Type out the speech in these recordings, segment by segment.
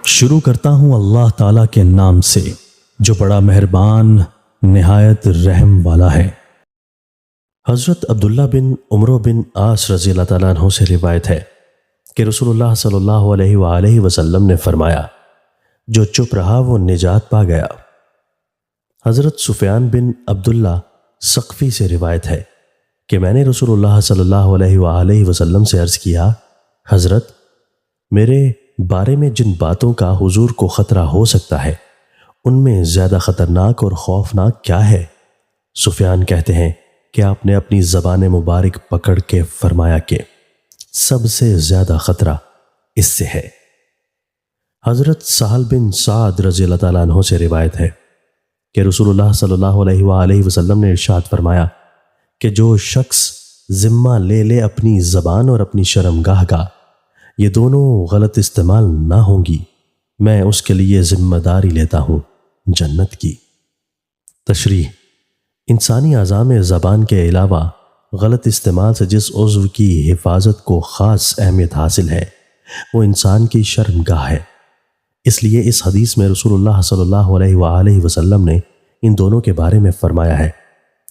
شروع کرتا ہوں اللہ تعالیٰ کے نام سے جو بڑا مہربان نہایت رحم والا ہے۔ حضرت عبداللہ بن عمرو بن عاص رضی اللہ تعالیٰ عنہ سے روایت ہے کہ رسول اللہ صلی اللہ علیہ وآلہ وسلم نے فرمایا، جو چپ رہا وہ نجات پا گیا۔ حضرت سفیان بن عبداللہ ثقفی سے روایت ہے کہ میں نے رسول اللہ صلی اللہ علیہ وآلہ وسلم سے عرض کیا، حضرت میرے بارے میں جن باتوں کا حضور کو خطرہ ہو سکتا ہے ان میں زیادہ خطرناک اور خوفناک کیا ہے؟ سفیان کہتے ہیں کہ آپ نے اپنی زبان مبارک پکڑ کے فرمایا کہ سب سے زیادہ خطرہ اس سے ہے۔ حضرت سہل بن سعد رضی اللہ تعالیٰ عنہ سے روایت ہے کہ رسول اللہ صلی اللہ علیہ وآلہ وسلم نے ارشاد فرمایا کہ جو شخص ذمہ لے لے اپنی زبان اور اپنی شرمگاہ کا، یہ دونوں غلط استعمال نہ ہوں گی، میں اس کے لیے ذمہ داری لیتا ہوں جنت کی۔ تشریح: انسانی اعضاء میں زبان کے علاوہ غلط استعمال سے جس عضو کی حفاظت کو خاص اہمیت حاصل ہے وہ انسان کی شرمگاہ ہے۔ اس لیے اس حدیث میں رسول اللہ صلی اللہ علیہ وآلہ وسلم نے ان دونوں کے بارے میں فرمایا ہے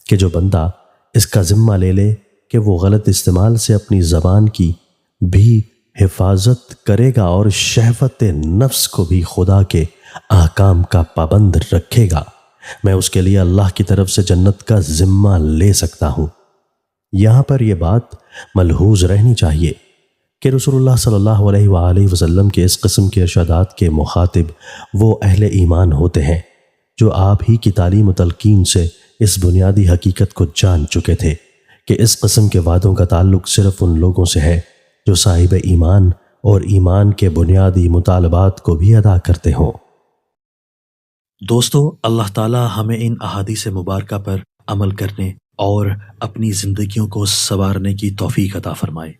کہ جو بندہ اس کا ذمہ لے لے کہ وہ غلط استعمال سے اپنی زبان کی بھی حفاظت کرے گا اور شہوت نفس کو بھی خدا کے احکام کا پابند رکھے گا، میں اس کے لیے اللہ کی طرف سے جنت کا ذمہ لے سکتا ہوں۔ یہاں پر یہ بات ملحوظ رہنی چاہیے کہ رسول اللہ صلی اللہ علیہ وآلہ وسلم کے اس قسم کے ارشادات کے مخاطب وہ اہل ایمان ہوتے ہیں جو آپ ہی کی تعلیم و تلقین سے اس بنیادی حقیقت کو جان چکے تھے کہ اس قسم کے وعدوں کا تعلق صرف ان لوگوں سے ہے جو صاحب ایمان اور ایمان کے بنیادی مطالبات کو بھی ادا کرتے ہوں۔ دوستو، اللہ تعالی ہمیں ان احادیث مبارکہ پر عمل کرنے اور اپنی زندگیوں کو سنوارنے کی توفیق عطا فرمائے۔